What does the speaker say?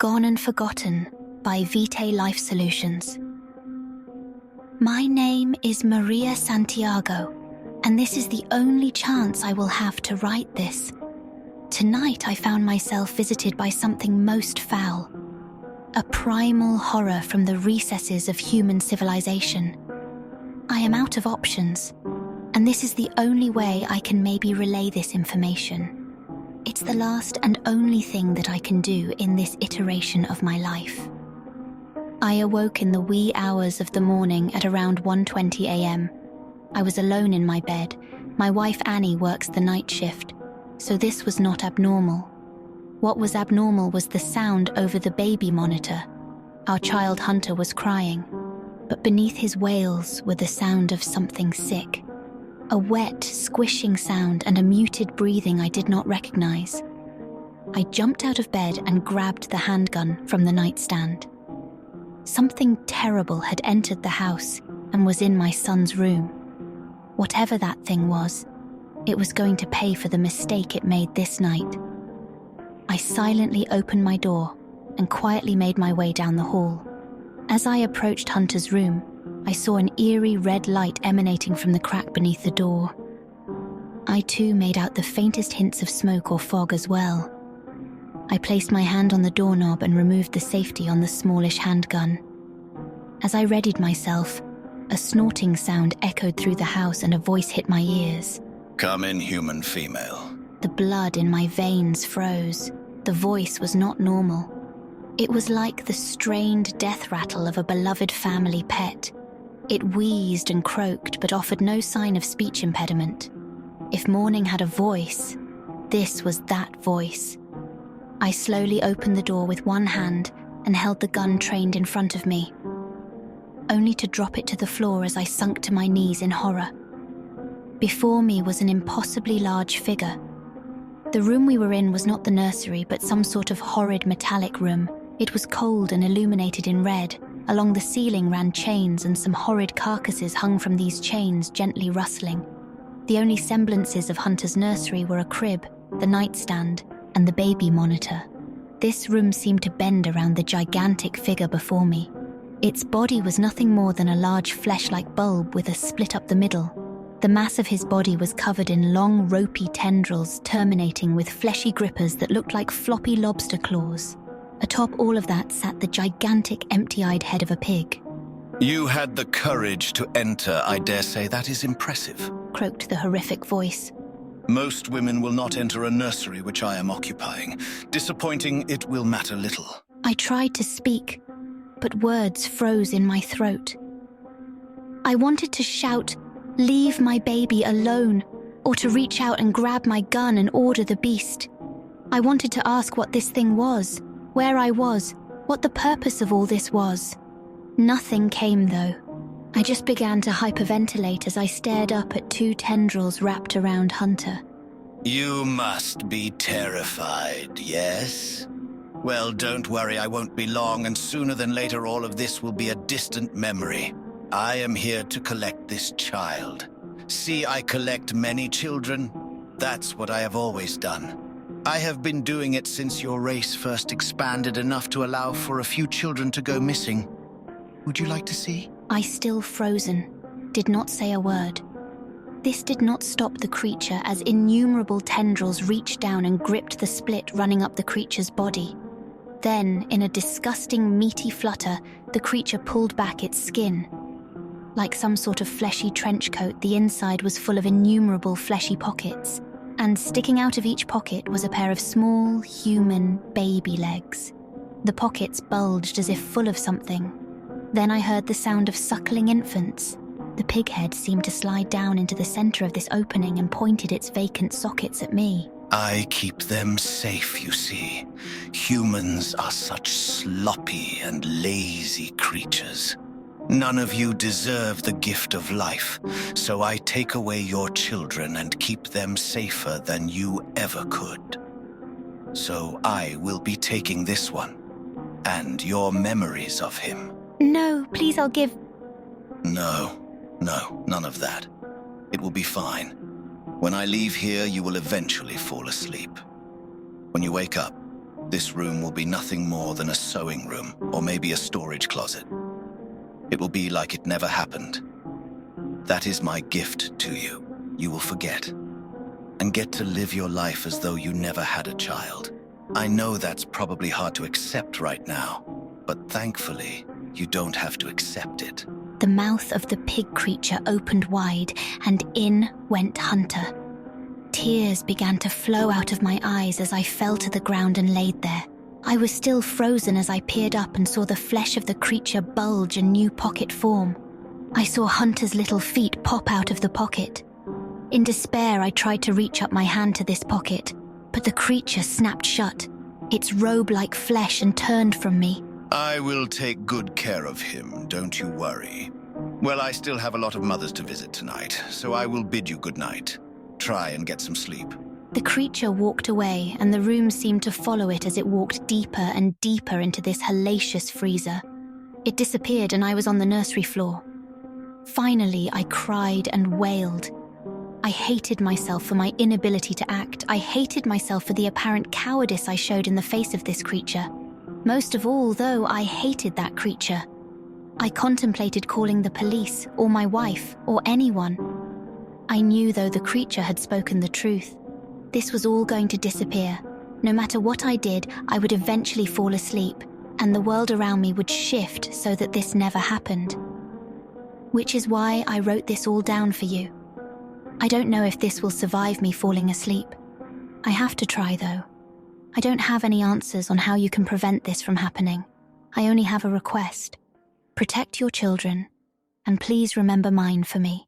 Gone and Forgotten by VitaeLifeSolutions. My name is Maria Santiago, and this is the only chance I will have to write this. Tonight I found myself visited by something most foul, a primal horror from the recesses of human civilization. I am out of options, and this is the only way I can maybe relay this information. It's the last and only thing that I can do in this iteration of my life. I awoke in the wee hours of the morning at around 1:20 a.m. I was alone in my bed. My wife Annie works the night shift, so this was not abnormal. What was abnormal was the sound over the baby monitor. Our child Hunter was crying, but beneath his wails were the sound of something sick. A wet, squishing sound and a muted breathing I did not recognize. I jumped out of bed and grabbed the handgun from the nightstand. Something terrible had entered the house and was in my son's room. Whatever that thing was, it was going to pay for the mistake it made this night. I silently opened my door and quietly made my way down the hall. As I approached Hunter's room, I saw an eerie red light emanating from the crack beneath the door. I too made out the faintest hints of smoke or fog as well. I placed my hand on the doorknob and removed the safety on the smallish handgun. As I readied myself, a snorting sound echoed through the house and a voice hit my ears. Come in, human female. The blood in my veins froze. The voice was not normal. It was like the strained death rattle of a beloved family pet. It wheezed and croaked, but offered no sign of speech impediment. If morning had a voice, this was that voice. I slowly opened the door with one hand and held the gun trained in front of me, only to drop it to the floor as I sunk to my knees in horror. Before me was an impossibly large figure. The room we were in was not the nursery, but some sort of horrid metallic room. It was cold and illuminated in red. Along the ceiling ran chains, and some horrid carcasses hung from these chains, gently rustling. The only semblances of Hunter's nursery were a crib, the nightstand, and the baby monitor. This room seemed to bend around the gigantic figure before me. Its body was nothing more than a large flesh-like bulb with a split up the middle. The mass of his body was covered in long, ropey tendrils terminating with fleshy grippers that looked like floppy lobster claws. Atop all of that sat the gigantic, empty-eyed head of a pig. You had the courage to enter, I dare say that is impressive, croaked the horrific voice. Most women will not enter a nursery which I am occupying. Disappointing, it will matter little. I tried to speak, but words froze in my throat. I wanted to shout, "Leave my baby alone," or to reach out and grab my gun and order the beast. I wanted to ask what this thing was, where I was, what the purpose of all this was. Nothing came, though. I just began to hyperventilate as I stared up at two tendrils wrapped around Hunter. You must be terrified, yes? Well, don't worry, I won't be long, and sooner than later all of this will be a distant memory. I am here to collect this child. See, I collect many children. That's what I have always done. I have been doing it since your race first expanded enough to allow for a few children to go missing. Would you like to see? I, still frozen, did not say a word. This did not stop the creature as innumerable tendrils reached down and gripped the split running up the creature's body. Then, in a disgusting, meaty flutter, the creature pulled back its skin. Like some sort of fleshy trench coat, the inside was full of innumerable fleshy pockets. And sticking out of each pocket was a pair of small, human, baby legs. The pockets bulged as if full of something. Then I heard the sound of suckling infants. The pig head seemed to slide down into the center of this opening and pointed its vacant sockets at me. I keep them safe, you see. Humans are such sloppy and lazy creatures. None of you deserve the gift of life, so I take away your children and keep them safer than you ever could. So I will be taking this one, and your memories of him. No, please, I'll give... No, none of that. It will be fine. When I leave here, you will eventually fall asleep. When you wake up, This room will be nothing more than a sewing room, or maybe a storage closet. It will be like it never happened. That is my gift to you. You will forget, and get to live your life as though you never had a child. I know that's probably hard to accept right now, but thankfully, you don't have to accept it. The mouth of the pig creature opened wide, and in went Hunter. Tears began to flow out of my eyes as I fell to the ground and laid there. I was still frozen as I peered up and saw the flesh of the creature bulge and new pocket form. I saw Hunter's little feet pop out of the pocket. In despair, I tried to reach up my hand to this pocket, but the creature snapped shut, its robe-like flesh, and turned from me. I will take good care of him, don't you worry. Well, I still have a lot of mothers to visit tonight, so I will bid you good night. Try and get some sleep. The creature walked away, and the room seemed to follow it as it walked deeper and deeper into this hellacious freezer. It disappeared, and I was on the nursery floor. Finally, I cried and wailed. I hated myself for my inability to act. I hated myself for the apparent cowardice I showed in the face of this creature. Most of all, though, I hated that creature. I contemplated calling the police, or my wife, or anyone. I knew, though, the creature had spoken the truth. This was all going to disappear. No matter what I did, I would eventually fall asleep, and the world around me would shift so that this never happened. Which is why I wrote this all down for you. I don't know if this will survive me falling asleep. I have to try, though. I don't have any answers on how you can prevent this from happening. I only have a request. Protect your children, and please remember mine for me.